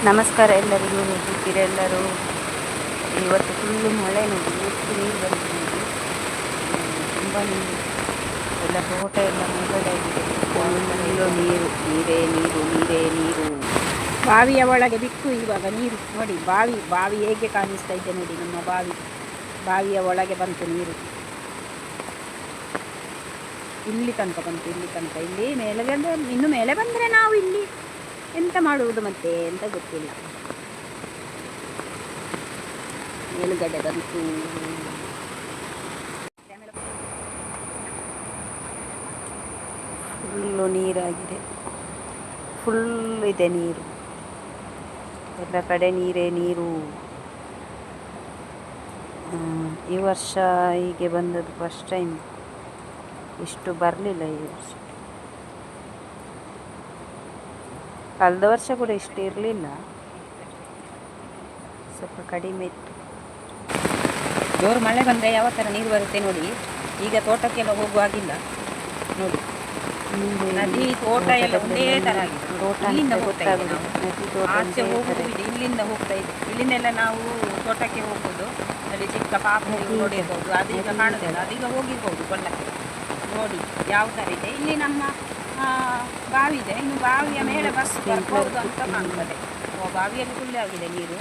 ನಮಸ್ಕಾರ ಎಲ್ಲರಿಗೂ, ಹೇಗಿದ್ದೀರಾ ಎಲ್ಲರೂ? ಇವತ್ತು ಫುಲ್ಲು ಮಳೆ ನೋಡಿ, ಎಷ್ಟು ನೀರು ಬಂದಿದೆ ನೋಡಿ. ತುಂಬ ನೀರು, ಎಲ್ಲ ತೋಟ ಎಲ್ಲ ಮುಳುಗಡೆಯಾಗಿದೆ. ಫುಲ್ಲು ನೀರು, ನೀರೇ ನೀರು, ನೀರೇ ನೀರು. ಬಾವಿಯ ಒಳಗೆ ಬಿಟ್ಟು ಇವಾಗ ನೀರು ನೋಡಿ. ಬಾವಿ ಹೇಗೆ ಕಾಣಿಸ್ತಾ ಇದೆ ನೋಡಿ. ನಮ್ಮ ಬಾವಿಯ ಒಳಗೆ ಬಂತು ನೀರು. ಇಲ್ಲಿ ತನಕ ಬಂತು, ಇಲ್ಲಿ ಮೇಲೆ ಬಂದರೆ, ಇನ್ನು ಮೇಲೆ ಬಂದರೆ ನಾವು ಇಲ್ಲಿ ಎಂತ ಮಾಡುವುದು ಮತ್ತೆ ಅಂತ ಗೊತ್ತಿಲ್ಲ. ಮೇಲುಗಡೆ ಬಂತು. ಫುಲ್ಲು ನೀರಾಗಿದೆ, ಫುಲ್ ಇದೆ ನೀರು, ಎಲ್ಲ ಕಡೆ ನೀರೇ ನೀರು. ಈ ವರ್ಷ ಹೀಗೆ ಬಂದದ್ದು ಫಸ್ಟ್ ಟೈಮ್. ಇಷ್ಟು ಬರಲಿಲ್ಲ ಈ ವರ್ಷ. ಕಳೆದ ವರ್ಷ ಕೂಡ ಇಷ್ಟು ಇರಲಿಲ್ಲ, ಸ್ವಲ್ಪ ಕಡಿಮೆ ಇತ್ತು. ಜೋರು ಮಳೆ ಬಂದರೆ ಯಾವ ಥರ ನೀರು ಬರುತ್ತೆ ನೋಡಿ. ಈಗ ತೋಟಕ್ಕೆಲ್ಲ ಹೋಗುವಾಗಿಲ್ಲ ನೋಡಿ. ನದಿ ತೋಟ ಎಲ್ಲ ಒಂದೇ ಥರ ಆಗಿದೆ. ಇಲ್ಲಿಂದ ಹೋಗ್ತಾ ಇದೆ, ಆಚೆ ಹೋಗುದು ಇದೆ, ಇಲ್ಲಿಂದ ಹೋಗ್ತಾ ಇದೆ. ಇಲ್ಲಿಂದೆಲ್ಲ ನಾವು ತೋಟಕ್ಕೆ ಹೋಗ್ಬೋದು. ಅಲ್ಲಿ ಚಿಕ್ಕ ಪಾಪ ನೋಡಿರ್ಬೋದು, ಅದೀಗ ಕಾಣುದಿಲ್ಲ, ಅದೀಗ ಹೋಗಿರ್ಬೋದು ಕೊಳ್ಳಕ್ಕೆ. ನೋಡಿ ಯಾವ ಥರ ಇದೆ. ಇಲ್ಲಿ ನಮ್ಮ ಬಾವಿ ಇದೆ, ಇನ್ನು ಬಾವಿಯ ಮೇಲೆ ಬಸ್ ಬರ್ಬೋದು ಅಂತ ಕಾಣ್ತದೆ. ಬಾವಿಯಲ್ಲಿ ಫುಲ್ ಆಗಿದೆ ನೀರು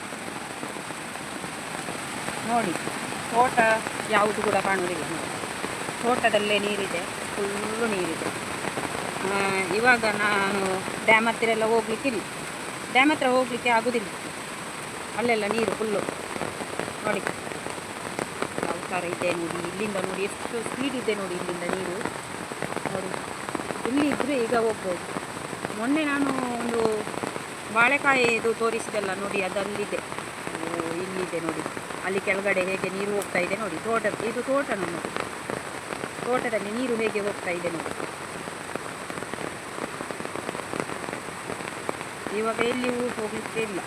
ನೋಡಿ. ತೋಟ ಯಾವುದು ಕೂಡ ಕಾಣುವುದಿಲ್ಲ ನೋಡಿ. ತೋಟದಲ್ಲೇ ನೀರಿದೆ, ಫುಲ್ಲು ನೀರಿದೆ. ಇವಾಗ ನಾನು ಡ್ಯಾಮ್ ಹತ್ತಿರ ಎಲ್ಲ ಹೋಗ್ಲಿಕ್ಕಿಲ್ಲ, ಡ್ಯಾಮ್ ಹತ್ರ ಹೋಗಲಿಕ್ಕೆ ಆಗೋದಿಲ್ಲ. ಅಲ್ಲೆಲ್ಲ ನೀರು ಫುಲ್ಲು ನೋಡಿ ಯಾವ ಥರ ಇದೆ ನೋಡಿ. ಇಲ್ಲಿಂದ ನೋಡಿ ಎಷ್ಟು ಸ್ಪೀಡ್ ಇದೆ ನೋಡಿ, ಇಲ್ಲಿಂದ ನೀರು ನೋಡಿ. ಇಲ್ಲಿ ಇದ್ದರೆ ಈಗ ಹೋಗ್ಬೋದು. ಮೊನ್ನೆ ನಾನು ಒಂದು ಬಾಳೆಕಾಯಿದು ತೋರಿಸಿದೆಲ್ಲ ನೋಡಿ, ಅದಲ್ಲಿದೆ. ಇಲ್ಲಿದೆ ನೋಡಿ, ಅಲ್ಲಿ ಕೆಳಗಡೆ ಹೇಗೆ ನೀರು ಹೋಗ್ತಾ ಇದೆ ನೋಡಿ. ಇದು ತೋಟ ನಮ್ಮದು. ತೋಟದಲ್ಲಿ ನೀರು ಹೇಗೆ ಹೋಗ್ತಾ ಇದೆ ನೋಡಿ. ಇವಾಗ ಎಲ್ಲಿಯೂ ಹೋಗಲಿಕ್ಕೆ ಇಲ್ಲ,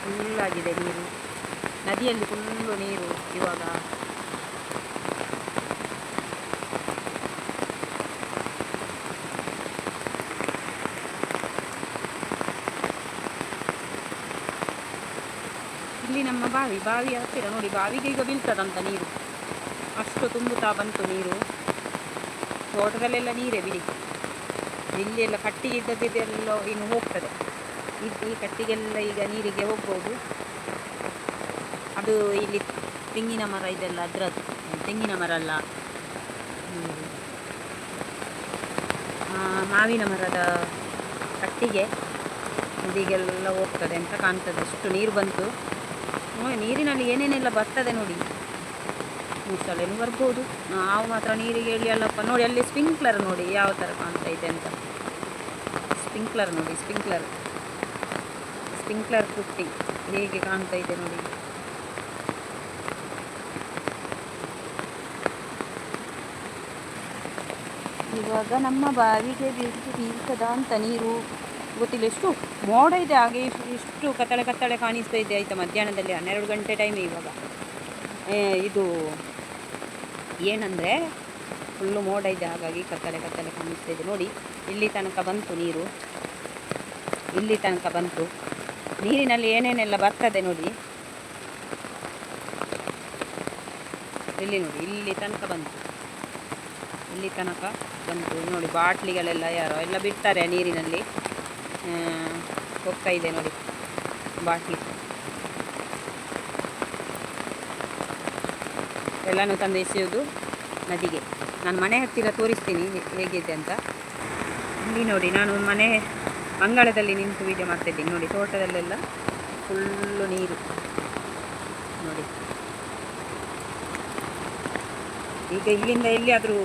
ಫುಲ್ಲಾಗಿದೆ ನೀರು. ನದಿಯಲ್ಲಿ ಫುಲ್ಲು ನೀರು ಇವಾಗ. ಇಲ್ಲಿ ನಮ್ಮ ಬಾವಿಯ ಹತ್ತಿರ ನೋಡಿ. ಬಾವಿಗೆ ಈಗ ಬೀಳ್ತದಂತ ನೀರು, ಅಷ್ಟು ತುಂಬುತ್ತಾ ಬಂತು ನೀರು. ತೋಟದಲ್ಲೆಲ್ಲ ನೀರೇ ಬಿಡಿ. ಇಲ್ಲಿ ಎಲ್ಲ ಕಟ್ಟಿಗೆ ಇದ್ದದ್ದೆಲ್ಲ ಇನ್ನು ಹೋಗ್ತದೆ. ಈ ಕಟ್ಟಿಗೆಲ್ಲ ಈಗ ನೀರಿಗೆ ಹೋಗ್ಬೋದು. ಅದು ಇಲ್ಲಿ ತೆಂಗಿನ ಮರ ಇದೆಲ್ಲ, ಅದರದ್ದು ತೆಂಗಿನ ಮರ ಅಲ್ಲ, ಮಾವಿನ ಮರದ ಕಟ್ಟಿಗೆ ನದಿಗೆಲ್ಲ ಹೋಗ್ತದೆ ಅಂತ ಕಾಣ್ತದೆ. ಅಷ್ಟು ನೀರು ಬಂತು. ನೀರಿನಲ್ಲಿ ಏನೇನೆಲ್ಲ ಬರ್ತದೆ ನೋಡಿ. ಮೂಸಲೇನು ಬರ್ಬೋದು, ನಾವು ಮಾತ್ರ ನೀರಿಗೆ ಹೇಳಿ ಅಲ್ಲಪ್ಪ. ನೋಡಿ ಅಲ್ಲಿ ಸ್ಪ್ರಿಂಕ್ಲರ್ ನೋಡಿ ಯಾವ ಥರ ಕಾಣ್ತಾ ಇದೆ ಅಂತ. ಸ್ಪ್ರಿಂಕ್ಲರ್ ನೋಡಿ, ಸ್ಪ್ರಿಂಕ್ಲರ್ ಪುಟ್ಟಿ ಹೇಗೆ ಕಾಣ್ತಾ ಇದೆ ನೋಡಿ. ಇವಾಗ ನಮ್ಮ ಬಾವಿಗೆ ಬೀಳ್ತದ ಅಂತ ನೀರು ಗೊತ್ತಿಲ್ಲ. ಎಷ್ಟು ಮೋಡ ಇದೆ, ಹಾಗೆ ಇಷ್ಟು ಕತ್ತಳೆ ಕಾಣಿಸ್ತಾ ಇದೆ ಆಯಿತಾ. ಮಧ್ಯಾಹ್ನದಲ್ಲಿ 12 ಗಂಟೆ ಟೈಮ್ ಇವಾಗ. ಇದು ಏನಂದರೆ ಫುಲ್ಲು ಮೋಡ ಇದೆ, ಹಾಗಾಗಿ ಕತ್ತಲೆ ಕಾಣಿಸ್ತಾ ಇದೆ ನೋಡಿ. ಇಲ್ಲಿ ತನಕ ಬಂತು ನೀರು, ಇಲ್ಲಿ ತನಕ ಬಂತು. ನೀರಿನಲ್ಲಿ ಏನೇನೆಲ್ಲ ಬರ್ತದೆ ನೋಡಿ. ಇಲ್ಲಿ ನೋಡಿ, ಇಲ್ಲಿ ತನಕ ಬಂತು ನೋಡಿ. ಬಾಟ್ಲಿಗಳೆಲ್ಲ ಯಾರೋ ಎಲ್ಲ ಬಿಡ್ತಾರೆ ನೀರಿನಲ್ಲಿ, ಹೋಗ್ತಾ ಇದೆ ನೋಡಿ ಬಾಟ್ಲಿ. ಎಲ್ಲನೂ ತಂದು ಎಸೆಯೋದು ನದಿಗೆ. ನಾನು ಮನೆ ಹತ್ತಿರ ತೋರಿಸ್ತೀನಿ ಹೇಗಿದೆ ಅಂತ. ಇಲ್ಲಿ ನೋಡಿ, ನಾನು ಮನೆ ಅಂಗಳದಲ್ಲಿ ನಿಂತು ವೀಡಿಯೋ ಮಾಡ್ತಾಯಿದ್ದೀನಿ ನೋಡಿ. ತೋಟದಲ್ಲೆಲ್ಲ ಫುಲ್ಲು ನೀರು ನೋಡಿ. ಈಗ ಇಲ್ಲಿಂದ ಎಲ್ಲಿಯಾದರೂ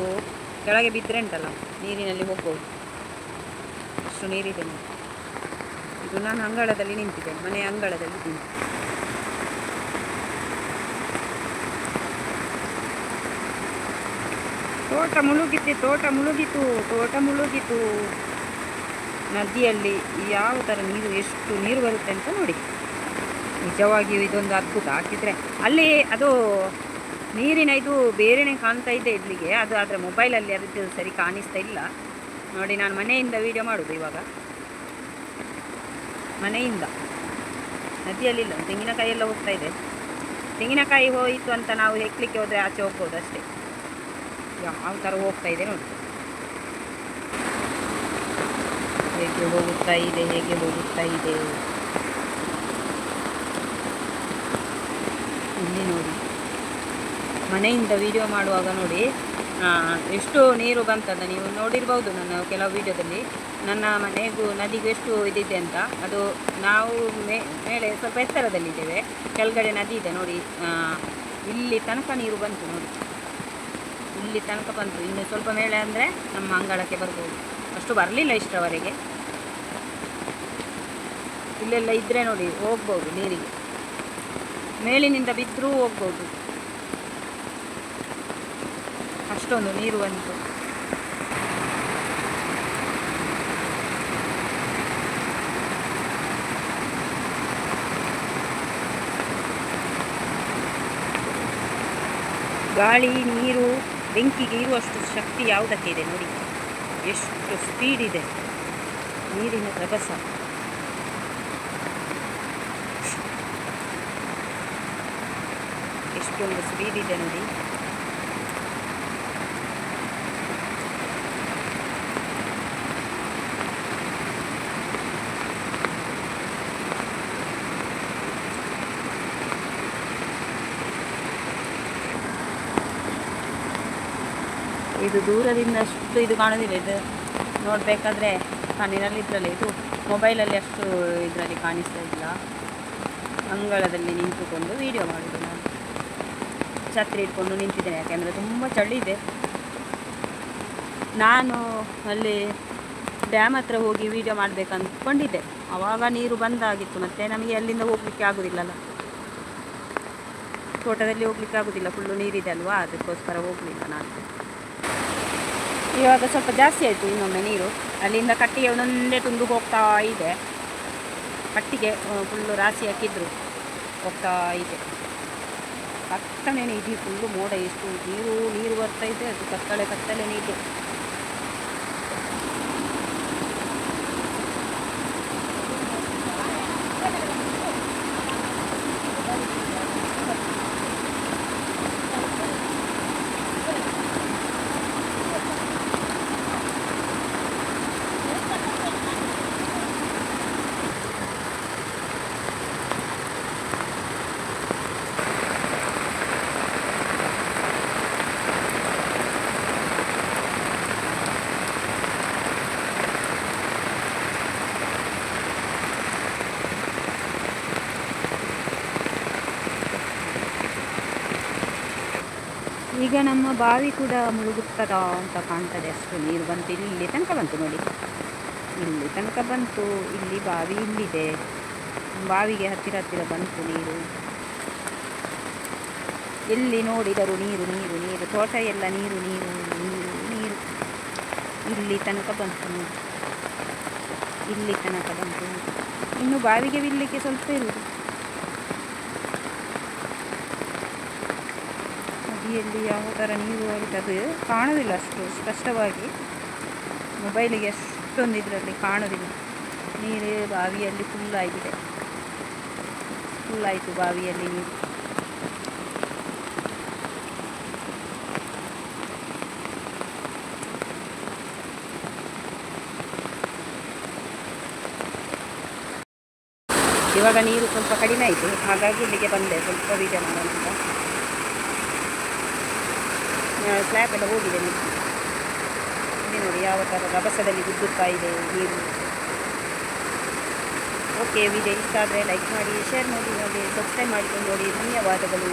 ಕೆಳಗೆ ಬಿದ್ದರೆ ಉಂಟಲ್ಲ, ನೀರಿನಲ್ಲಿ ಹೋಗ್ಬೋದು, ಅಷ್ಟು ನೀರಿದೆ ನೋಡಿ. ಇದು ನಾನು ಅಂಗಳದಲ್ಲಿ ನಿಂತಿದ್ದೇನೆ, ಮನೆಯ ಅಂಗಳದಲ್ಲಿ ನಿಂತು. ತೋಟ ಮುಳುಗಿತು ನದಿಯಲ್ಲಿ. ಯಾವ ಥರ ನೀರು, ಎಷ್ಟು ನೀರು ಬರುತ್ತೆ ಅಂತ ನೋಡಿ. ನಿಜವಾಗಿಯೂ ಇದೊಂದು ಅದ್ಭುತ. ಹಾಕಿದರೆ ಅಲ್ಲಿ ಅದು ನೀರಿನ ಇದು ಬೇರೆನೇ ಕಾಣ್ತಾ ಇದೆ ಇಲ್ಲಿಗೆ. ಅದು ಆದರೆ ಮೊಬೈಲಲ್ಲಿ ಅದಕ್ಕೆ ಸರಿ ಕಾಣಿಸ್ತಾ ಇಲ್ಲ ನೋಡಿ. ನಾನು ಮನೆಯಿಂದ ವೀಡಿಯೋ ಮಾಡೋದು ಇವಾಗ. ಮನೆಯಿಂದ. ನದಿಯಲ್ಲಿಲ್ಲ, ತೆಂಗಿನಕಾಯಿ ಎಲ್ಲ ಹೋಗ್ತಾ ಇದೆ. ತೆಂಗಿನಕಾಯಿ ಹೋಯಿತು ಅಂತ ನಾವು ಹೆಕ್ಲಿಕ್ಕೆ ಹೋದರೆ ಆಚೆ ಹೋಗ್ಬೋದು ಅಷ್ಟೇ. ಯಾವ ಥರ ಹೋಗ್ತಾ ಇದೆ ನೋಡಿ, ಹೇಗೆ ಹೋಗುತ್ತಾ ಇದೆ, ಹೇಗೆ ಹೋಗುತ್ತಾ ಇದೆ. ಇಲ್ಲಿ ನೋಡಿ, ಮನೆಯಿಂದ ವಿಡಿಯೋ ಮಾಡುವಾಗ ನೋಡಿ ಎಷ್ಟು ನೀರು ಬಂತಂತ ನೀವು ನೋಡಿರ್ಬೋದು ನನ್ನ ಕೆಲವು ವಿಡಿಯೋದಲ್ಲಿ. ನನ್ನ ಮನೆಗೂ ನದಿಗೂ ಎಷ್ಟು ಇದಿದೆ ಅಂತ. ಅದು ನಾವು ಮೇಲೆ ಸ್ವಲ್ಪ ಎತ್ತರದಲ್ಲಿದ್ದೇವೆ, ಕೆಳಗಡೆ ನದಿ ಇದೆ ನೋಡಿ. ಇಲ್ಲಿ ತನಕ ನೀರು ಬಂತು ನೋಡಿ, ಇಲ್ಲಿ ತನಕ ಬಂತು. ಇನ್ನು ಸ್ವಲ್ಪ ಮೇಲೆ ಅಂದರೆ ನಮ್ಮ ಅಂಗಳಕ್ಕೆ ಬರ್ಬೋದು. ಅಷ್ಟು ಬರಲಿಲ್ಲ ಇಷ್ಟರವರೆಗೆ. ಇಲ್ಲೆಲ್ಲ ಇದ್ದರೆ ನೋಡಿ ಹೋಗ್ಬೋದು ನೀರಿಗೆ, ಮೇಲಿನಿಂದ ಬಿದ್ದರೂ ಹೋಗ್ಬೋದು, ಅಷ್ಟೊಂದು ನೀರು ಬಂತು. ಗಾಳಿ, ನೀರು, ಬೆಂಕಿಗೆ ಇರುವಷ್ಟು ಶಕ್ತಿ ಯಾವುದಕ್ಕೆ ಇದೆ ನೋಡಿ, ಎಷ್ಟು ಸ್ಪೀಡ್ ಇದೆ ನೀರಿನ ರಭಸ. ಎಷ್ಟೊಂದು ಸ್ಪೀಡ್ ಇದೆ ನೋಡಿ. ಇದು ದೂರದಿಂದ ಅಷ್ಟು ಇದು ಕಾಣೋದಿಲ್ಲ. ಇದು ನೋಡಬೇಕಾದ್ರೆ ಕಣ್ಣಿನಲ್ಲಿ ಇದರಲ್ಲಿ, ಇದು ಮೊಬೈಲಲ್ಲಿ ಅಷ್ಟು ಇದರಲ್ಲಿ ಕಾಣಿಸ್ತಾ ಇಲ್ಲ. ಅಂಗಳದಲ್ಲಿ ನಿಂತುಕೊಂಡು ವೀಡಿಯೋ ಮಾಡೋದು ನಾನು. ಛತ್ರಿ ಇಟ್ಕೊಂಡು ನಿಂತಿದ್ದೇನೆ, ಯಾಕೆಂದರೆ ತುಂಬ ಚಳಿ ಇದೆ. ನಾನು ಅಲ್ಲಿ ಡ್ಯಾಮ್ ಹತ್ರ ಹೋಗಿ ವೀಡಿಯೋ ಮಾಡಬೇಕಂದ್ಕೊಂಡಿದ್ದೆ. ಆವಾಗ ನೀರು ಬಂದಾಗಿತ್ತು, ಮತ್ತು ನಮಗೆ ಅಲ್ಲಿಂದ ಹೋಗಲಿಕ್ಕೆ ಆಗೋದಿಲ್ಲಲ್ಲ, ತೋಟದಲ್ಲಿ ಹೋಗ್ಲಿಕ್ಕೆ ಆಗೋದಿಲ್ಲ, ಫುಲ್ಲು ನೀರಿದೆ ಅಲ್ವಾ, ಅದಕ್ಕೋಸ್ಕರ ಹೋಗಲಿಲ್ಲ ನಾನು. ಇವಾಗ ಸ್ವಲ್ಪ ಜಾಸ್ತಿ ಆಯಿತು ಇನ್ನೊಮ್ಮೆ ನೀರು. ಅಲ್ಲಿಂದ ಕಟ್ಟಿಗೆ ಒಂದೊಂದೇ ತುಂಡು ಹೋಗ್ತಾ ಇದೆ. ಕಟ್ಟಿಗೆ ಫುಲ್ಲು ರಾಶಿ ಹಾಕಿದ್ರು, ಹೋಗ್ತಾ ಇದೆ. ಕತ್ತಲೆ ನೀರು, ಫುಲ್ಲು ಮೋಡ, ಎಷ್ಟು ನೀರು ಬರ್ತಾ ಇದೆ. ಅದು ಕತ್ತಲೆ ನೀರು. ಈಗ ನಮ್ಮ ಬಾವಿ ಕೂಡ ಮುಳುಗುತ್ತದ ಅಂತ ಕಾಣ್ತದೆ, ಅಷ್ಟು ನೀರು ಬಂತು. ಇಲ್ಲಿ ತನಕ ಬಂತು ನೋಡಿ, ಇಲ್ಲಿ ತನಕ ಬಂತು. ಇಲ್ಲಿ ಬಾವಿ ಇಲ್ಲಿದೆ, ಬಾವಿಗೆ ಹತ್ತಿರ ಬಂತು ನೀರು. ಎಲ್ಲಿ ನೋಡಿದರೂ ನೀರು ನೀರು ನೀರು, ತೋಟ ಎಲ್ಲ ನೀರು ನೀರು ನೀರು ನೀರು. ಇಲ್ಲಿ ತನಕ ಬಂತು ನೋಡಿ, ಇಲ್ಲಿ ತನಕ ಬಂತು. ಇನ್ನು ಬಾವಿಗೆ ಬಿಡಲಿಕ್ಕೆ ಸ್ವಲ್ಪ ಇರುವುದು. ನದಿಯಲ್ಲಿ ಯಾವ ಥರ ನೀರು ಅದು ಕಾಣೋದಿಲ್ಲ ಅಷ್ಟು ಸ್ಪಷ್ಟವಾಗಿ, ಮೊಬೈಲಿಗೆ ಅಷ್ಟೊಂದು ಇದರಲ್ಲಿ ಕಾಣೋದಿಲ್ಲ. ನೀರು ಬಾವಿಯಲ್ಲಿ ಫುಲ್ಲಾಗಿದೆ, ಫುಲ್ಲಾಯಿತು ಬಾವಿಯಲ್ಲಿ ನೀರು. ಇವಾಗ ನೀರು ಸ್ವಲ್ಪ ಕಡಿಮೆ ಆಯಿತು, ಹಾಗಾಗಿ ಇಲ್ಲಿಗೆ ಬಂದೆ ಸ್ವಲ್ಪ ವೀಡಿಯೋ ಮಾಡೋಣ ಅಂತ. ಸ್ಲ್ಯಾಬ್ ಎಲ್ಲ ಹೋಗಿದೆ ನೀರು. ಇಲ್ಲಿ ನೋಡಿ ಯಾವ ಥರ ರಭಸದಲ್ಲಿ ಗುದ್ದುತ್ತಾ ಇದೆ ನೀರು. ಓಕೆ, ವಿಡಿಯೋ ಇಷ್ಟ ಆದರೆ ಲೈಕ್ ಮಾಡಿ, ಶೇರ್ ಮಾಡಿ, ಸಬ್ಸ್ಕ್ರೈಬ್ ಮಾಡಿಕೊಂಡು ನೋಡಿ. ಧನ್ಯವಾದಗಳು.